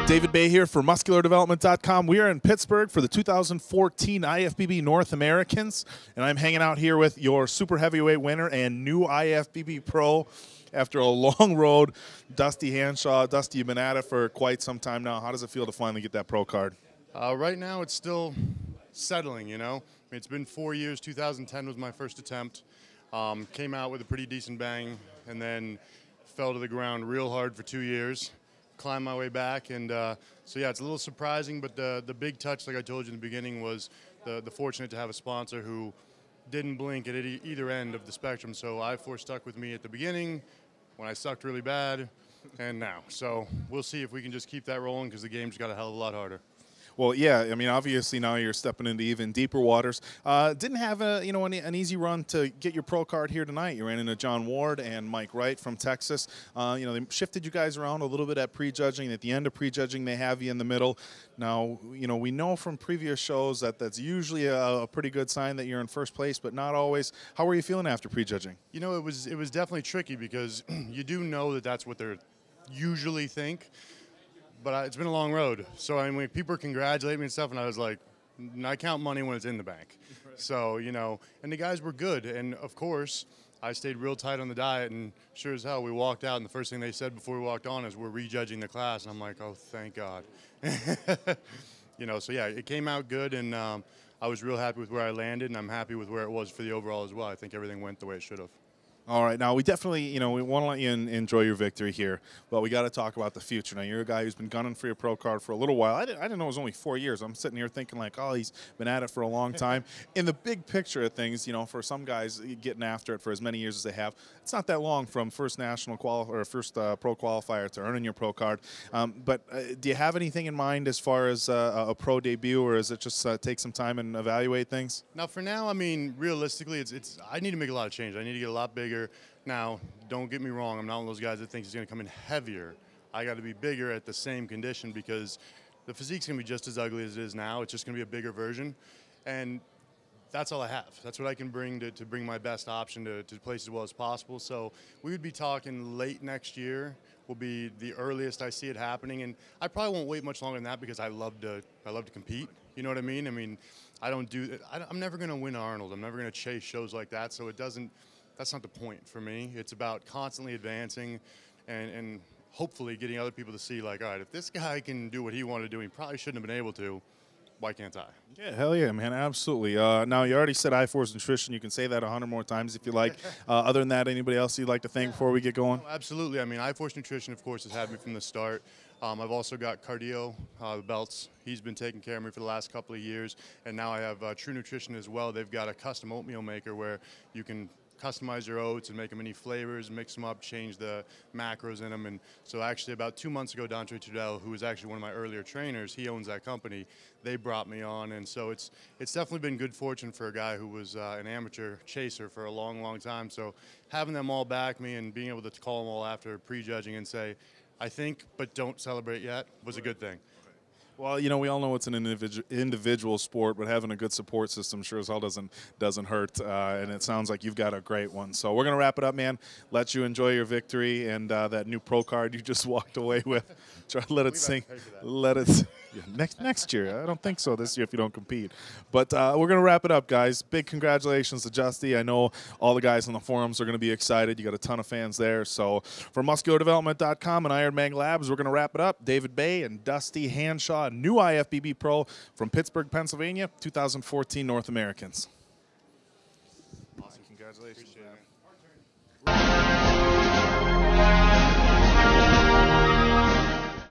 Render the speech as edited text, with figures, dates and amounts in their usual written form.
David Baye here for MuscularDevelopment.com. We are in Pittsburgh for the 2014 IFBB North Americans, and I'm hanging out here with your super heavyweight winner and new IFBB pro after a long road, Dusty Hanshaw. Dusty, you've been at it for quite some time now. How does it feel to finally get that pro card? Right now, it's still settling, you know. I mean, it's been 4 years. 2010 was my first attempt. Came out with a pretty decent bang, and then fell to the ground real hard for 2 years. Climbed my way back, and so yeah, it's a little surprising, but the big touch, like I told you in the beginning, was the fortunate to have a sponsor who didn't blink at either end of the spectrum. So I4 stuck with me at the beginning, when I sucked really bad, and now. So we'll see if we can just keep that rolling, because the game's got a hell of a lot harder. Well, yeah, I mean, obviously now you're stepping into even deeper waters. Didn't have an easy run to get your pro card here tonight. You ran into John Ward and Mike Wright from Texas. They shifted you guys around a little bit at prejudging. At the end of prejudging, they have you in the middle. Now, we know from previous shows that that's usually a pretty good sign that you're in first place, but not always. How were you feeling after prejudging? You know, it was definitely tricky, because you do know that that's what they usually think. But it's been a long road. So, I mean, people congratulate me and stuff, and I was like, I count money when it's in the bank. So, and the guys were good. And, of course, I stayed real tight on the diet, and sure as hell, we walked out, and the first thing they said before we walked on is, we're rejudging the class. And I'm like, oh, thank God. So, yeah, it came out good, and I was real happy with where I landed, and I'm happy with where it was for the overall as well. I think everything went the way it should have. All right, now we definitely, we want to let you enjoy your victory here, but we got to talk about the future. Now, you're a guy who's been gunning for your pro card for a little while. I didn't know it was only 4 years. I'm sitting here thinking like, oh, he's been at it for a long time. In the big picture of things, for some guys getting after it for as many years as they have, it's not that long from first national first pro qualifier to earning your pro card. But do you have anything in mind as far as a pro debut, or is it just take some time and evaluate things? Now, for now, I mean, realistically, I need to make a lot of change. I need to get a lot bigger. Now, don't get me wrong, I'm not one of those guys that thinks he's going to come in heavier. I got to be bigger at the same condition, because the physique's going to be just as ugly as it is now. It's just going to be a bigger version. And that's all I have. That's what I can bring to bring my best option to place as well as possible. So we would be talking late next year will be the earliest I see it happening. And I probably won't wait much longer than that, because I love to compete. You know what I mean? I mean, I'm never going to win Arnold. I'm never going to chase shows like that. So that's not the point for me. It's about constantly advancing and hopefully getting other people to see, like, all right, if this guy can do what he wanted to do, he probably shouldn't have been able to. Why can't I? Yeah, hell yeah, man, absolutely. Now, you already said I4's Nutrition. You can say that 100 more times if you like. Other than that, anybody else you'd like to thank before we get going? Oh, absolutely. I mean, I4's Nutrition, of course, has had me from the start. I've also got Cardio, the belts. He's been taking care of me for the last couple of years. And now I have True Nutrition as well. They've got a custom oatmeal maker where you can customize your oats and make them any flavors, mix them up, change the macros in them. And so actually about 2 months ago, Dontre Trudell, who was actually one of my earlier trainers, he owns that company, they brought me on. And so it's definitely been good fortune for a guy who was an amateur chaser for a long, long time. So having them all back me and being able to call them all after prejudging and say, I think, but don't celebrate yet, was a good thing. Well, we all know it's an individual sport, but having a good support system sure as hell doesn't hurt, and it sounds like you've got a great one. So we're going to wrap it up, man. Let you enjoy your victory and that new pro card you just walked away with. Try to let it sink. Let it. Yeah, next year. I don't think so this year if you don't compete. But we're going to wrap it up, guys. Big congratulations to Justy. I know all the guys on the forums are going to be excited. You got a ton of fans there. So for MuscularDevelopment.com and Iron Mag Labs, we're going to wrap it up. David Baye and Dusty Hanshaw, new IFBB Pro from Pittsburgh, Pennsylvania, 2014 North Americans. Awesome. Congratulations, man.